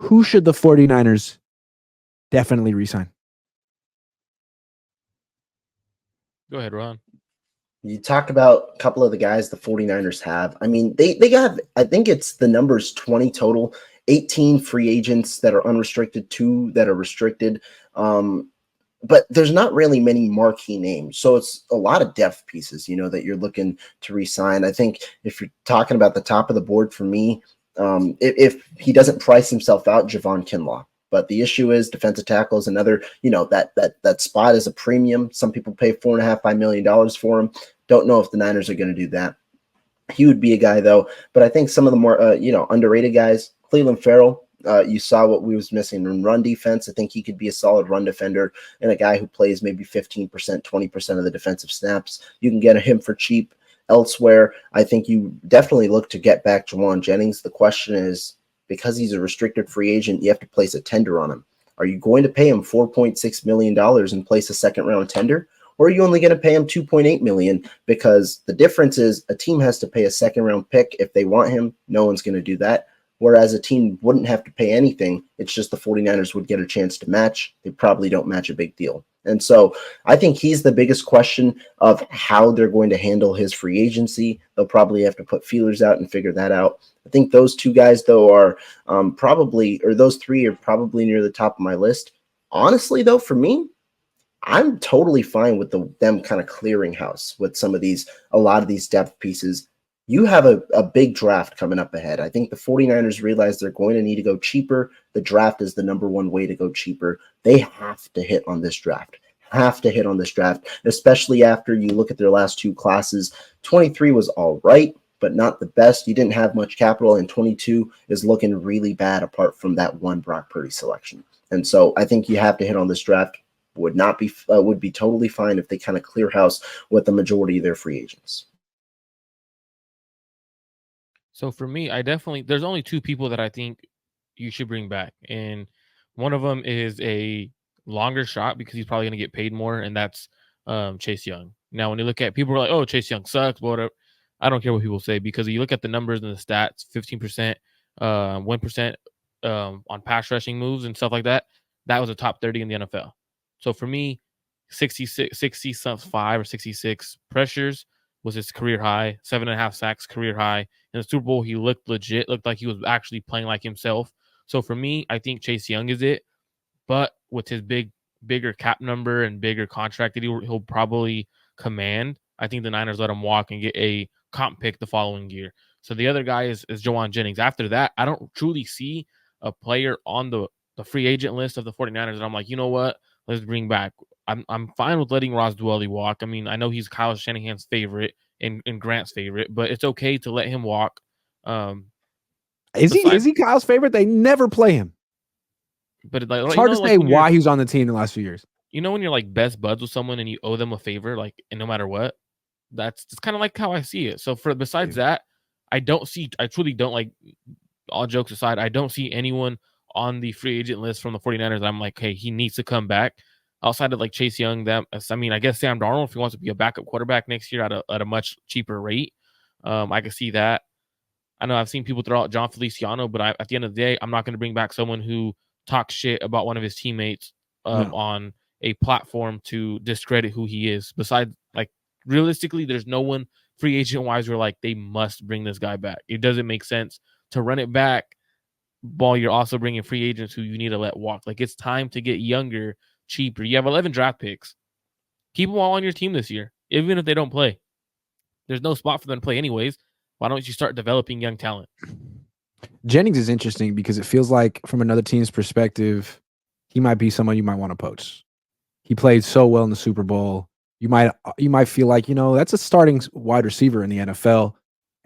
who should the 49ers definitely resign? Go ahead, Ron. You talked about a couple of the guys the 49ers have. I mean, they got, I think it's the numbers 20 total, 18 free agents that are unrestricted, 2 that are restricted. But there's not really many marquee names. So it's a lot of depth pieces, that you're looking to re-sign. I think if you're talking about the top of the board for me, if he doesn't price himself out, Javon Kinlaw. But the issue is defensive tackle is another, that spot is a premium. Some people pay $4.5 million for him. Don't know if the Niners are going to do that. He would be a guy, though. But I think some of the more, underrated guys, Cleveland Farrell, you saw what we was missing in run defense. I think he could be a solid run defender and a guy who plays maybe 15%, 20% of the defensive snaps. You can get him for cheap elsewhere. I think you definitely look to get back Juwan Jennings. The question is, because he's a restricted free agent, you have to place a tender on him. Are you going to pay him $4.6 million and place a second-round tender? Or are you only going to pay him $2.8 million? Because the difference is a team has to pay a second-round pick if they want him. No one's going to do that. Whereas a team wouldn't have to pay anything. It's just the 49ers would get a chance to match. They probably don't match a big deal. And so I think he's the biggest question of how they're going to handle his free agency. They'll probably have to put feelers out and figure that out. I think those 2 guys, though, are those 3 are probably near the top of my list. Honestly, though, for me, I'm totally fine with them kind of clearing house with a lot of these depth pieces. You have a big draft coming up ahead. I think the 49ers realize they're going to need to go cheaper. The draft is the number one way to go cheaper. They have to hit on this draft. Especially after you look at their last 2 classes. 23 was all right, but not the best. You didn't have much capital, and 22 is looking really bad apart from that one Brock Purdy selection. And so I think you have to hit on this draft. Would be totally fine if they kind of clear house with the majority of their free agents. So for me, there's only 2 people that I think you should bring back. And one of them is a longer shot because he's probably going to get paid more, and that's Chase Young. Now, when you look at people are like, oh, Chase Young sucks, but whatever. I don't care what people say because you look at the numbers and the stats, 15%, 1% on pass rushing moves and stuff like that. That was a top 30 in the NFL. So for me, 65 or 66 pressures was his career high, 7.5 sacks, career high. In the Super Bowl, he looked legit, looked like he was actually playing like himself. So for me, I think Chase Young is it. But with his bigger cap number and bigger contract that he'll probably command, I think the Niners let him walk and get a comp pick the following year. So the other guy is Juwan Jennings. After that, I don't truly see a player on the free agent list of the 49ers and I'm like, you know what? Let's bring back. I'm fine with letting Ross Dwelly walk. I mean, I know he's Kyle Shanahan's favorite and Grant's favorite, but it's okay to let him walk. Is he Kyle's favorite? They never play him. But it's hard to say why he was on the team in the last few years. You know when you're like best buds with someone and you owe them a favor, like, and no matter what, that's kind of like how I see it. So besides that, I truly don't, like, all jokes aside, I don't see anyone on the free agent list from the 49ers. I'm like, hey, he needs to come back. Outside of like Chase Young, I guess Sam Darnold, if he wants to be a backup quarterback next year at a much cheaper rate, I can see that. I know I've seen people throw out John Feliciano, but at the end of the day, I'm not going to bring back someone who talks shit about one of his teammates on a platform to discredit who he is. Besides, like, realistically, there's no one free agent wise where like they must bring this guy back. It doesn't make sense to run it back while you're also bringing free agents who you need to let walk. Like, it's time to get younger, cheaper. You have 11 draft picks. Keep them all on your team this year, even if they don't play. There's no spot for them to play anyways. Why don't you start developing young talent? Jennings is interesting because it feels like from another team's perspective, he might be someone you might want to poach. He played so well in the Super Bowl. You might feel like, that's a starting wide receiver in the NFL,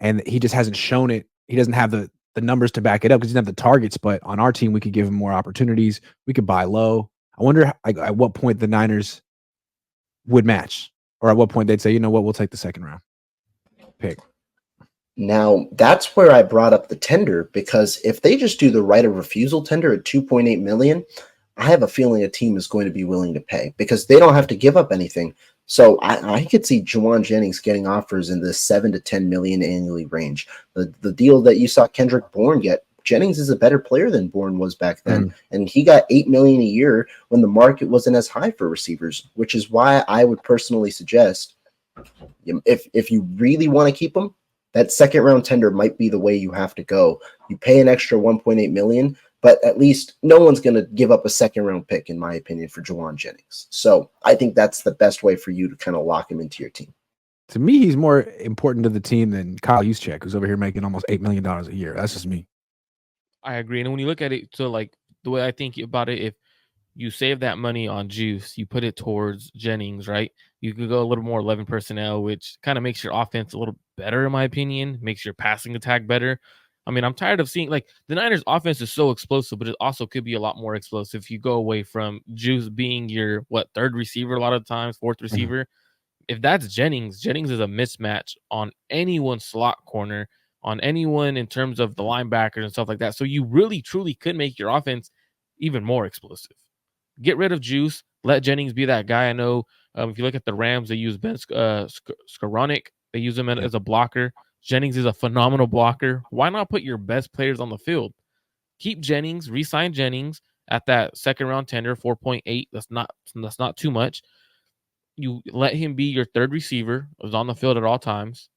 and he just hasn't shown it. He doesn't have the numbers to back it up because he doesn't have the targets, but on our team, we could give him more opportunities. We could buy low. I wonder at what point the Niners would match, or at what point they'd say, you know what, we'll take the second round pick. Now, that's where I brought up the tender, because if they just do the right of refusal tender at $2.8 million, I have a feeling a team is going to be willing to pay because they don't have to give up anything. So I could see Juwan Jennings getting offers in the $7 to $10 million annually range. The deal that you saw Kendrick Bourne get Jennings is a better player than Bourne was back then, and he got $8 million a year when the market wasn't as high for receivers, which is why I would personally suggest if you really want to keep him, that second round tender might be the way you have to go. You pay an extra $1.8 million, but at least no one's going to give up a second round pick, in my opinion, for Juwan Jennings. So I think that's the best way for you to kind of lock him into your team. To me, he's more important to the team than Kyle Juszczyk, who's over here making almost $8 million a year. That's just me. I agree. And when you look at it, so like the way I think about it, if you save that money on Juice, you put it towards Jennings, right? You could go a little more 11 personnel, which kind of makes your offense a little better, in my opinion, makes your passing attack better. I mean, I'm tired of seeing like the Niners offense is so explosive, but it also could be a lot more explosive if you go away from Juice being your third receiver a lot of times, fourth receiver. If that's Jennings is a mismatch on anyone's slot corner, on anyone in terms of the linebackers and stuff like that. So you really truly could make your offense even more explosive. Get rid of Juice. Let Jennings be that guy. I know if you look at the Rams, they use Ben Skoranek. They use him as a blocker. Jennings is a phenomenal blocker. Why not put your best players on the field? Keep Jennings, re-sign Jennings at that second round tender, 4.8. That's not too much. You let him be your third receiver, who's on the field at all times.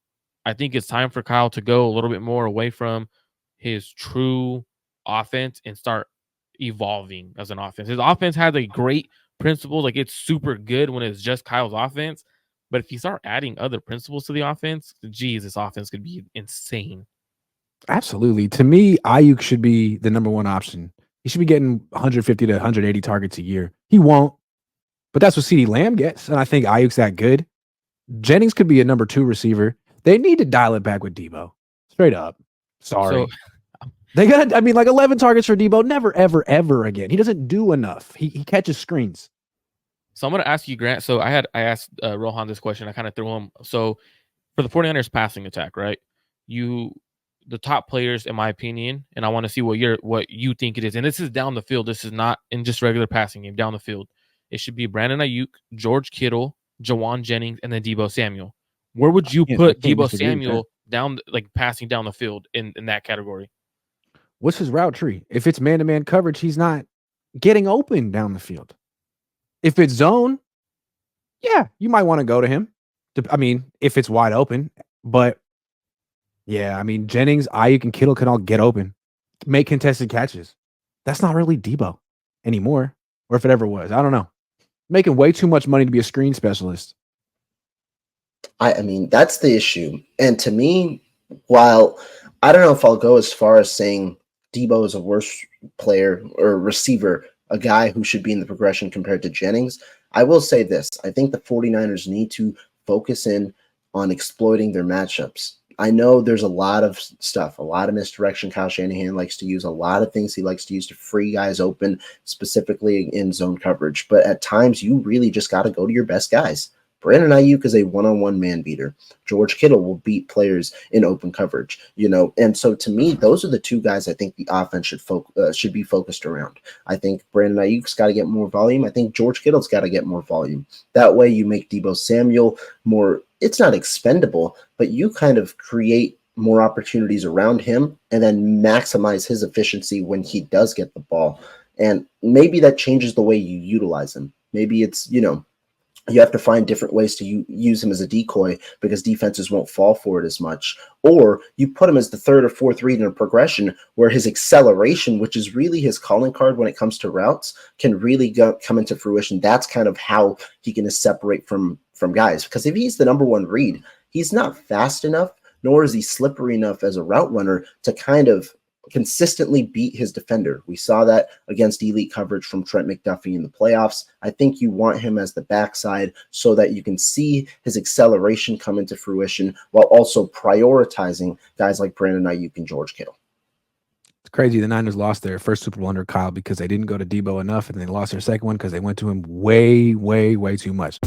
I think it's time for Kyle to go a little bit more away from his true offense and start evolving as an offense. His offense has a great principles. Like it's super good when it's just Kyle's offense. But if you start adding other principles to the offense, geez, this offense could be insane. Absolutely. To me, Ayuk should be the number one option. He should be getting 150 to 180 targets a year. He won't, but that's what CeeDee Lamb gets. And I think Ayuk's that good. Jennings could be a number 2 receiver. They need to dial it back with Deebo. Straight up. Sorry. So, they got, 11 targets for Deebo. Never, ever, ever again. He doesn't do enough. He catches screens. So I'm going to ask you, Grant. So I asked Rohan this question. I kind of threw him. So for the 49ers passing attack, right? The top players, in my opinion, and I want to see what you think it is. And this is down the field. This is not in just regular passing game. Down the field, it should be Brandon Ayuk, George Kittle, Juwan Jennings, and then Deebo Samuel. Where would you put Deebo Samuel down, like passing down the field in that category? What's his route tree? If it's man-to-man coverage, he's not getting open down the field. If it's zone, yeah, you might want to go to him. If it's wide open. But yeah, Jennings, Ayuk, and Kittle can all get open, make contested catches. That's not really Deebo anymore, or if it ever was. I don't know. Making way too much money to be a screen specialist. That's the issue. And to me, while I don't know if I'll go as far as saying Deebo is a worse player or receiver, a guy who should be in the progression compared to Jennings, I will say this. I think the 49ers need to focus in on exploiting their matchups. I know there's a lot of stuff, a lot of misdirection Kyle Shanahan likes to use, a lot of things he likes to use to free guys open, specifically in zone coverage. But at times, you really just got to go to your best guys. Brandon Ayuk is a one-on-one man beater. George Kittle will beat players in open coverage, And so to me, those are the two guys I think the offense should be focused around. I think Brandon Ayuk's got to get more volume. I think George Kittle's got to get more volume. That way you make Deebo Samuel more, it's not expendable, but you kind of create more opportunities around him and then maximize his efficiency when he does get the ball. And maybe that changes the way you utilize him. Maybe it's, you have to find different ways to use him as a decoy because defenses won't fall for it as much. Or you put him as the third or fourth read in a progression where his acceleration, which is really his calling card when it comes to routes, can really come into fruition. That's kind of how he can separate from guys. Because if he's the number one read, he's not fast enough, nor is he slippery enough as a route runner to kind of consistently beat his defender. We saw that against elite coverage from Trent McDuffie in the playoffs. I think you want him as the backside so that you can see his acceleration come into fruition while also prioritizing guys like Brandon Ayuk and George Kittle. It's crazy. The Niners lost their first Super Bowl under Kyle because they didn't go to Deebo enough, and they lost their second one because they went to him way, way, way too much.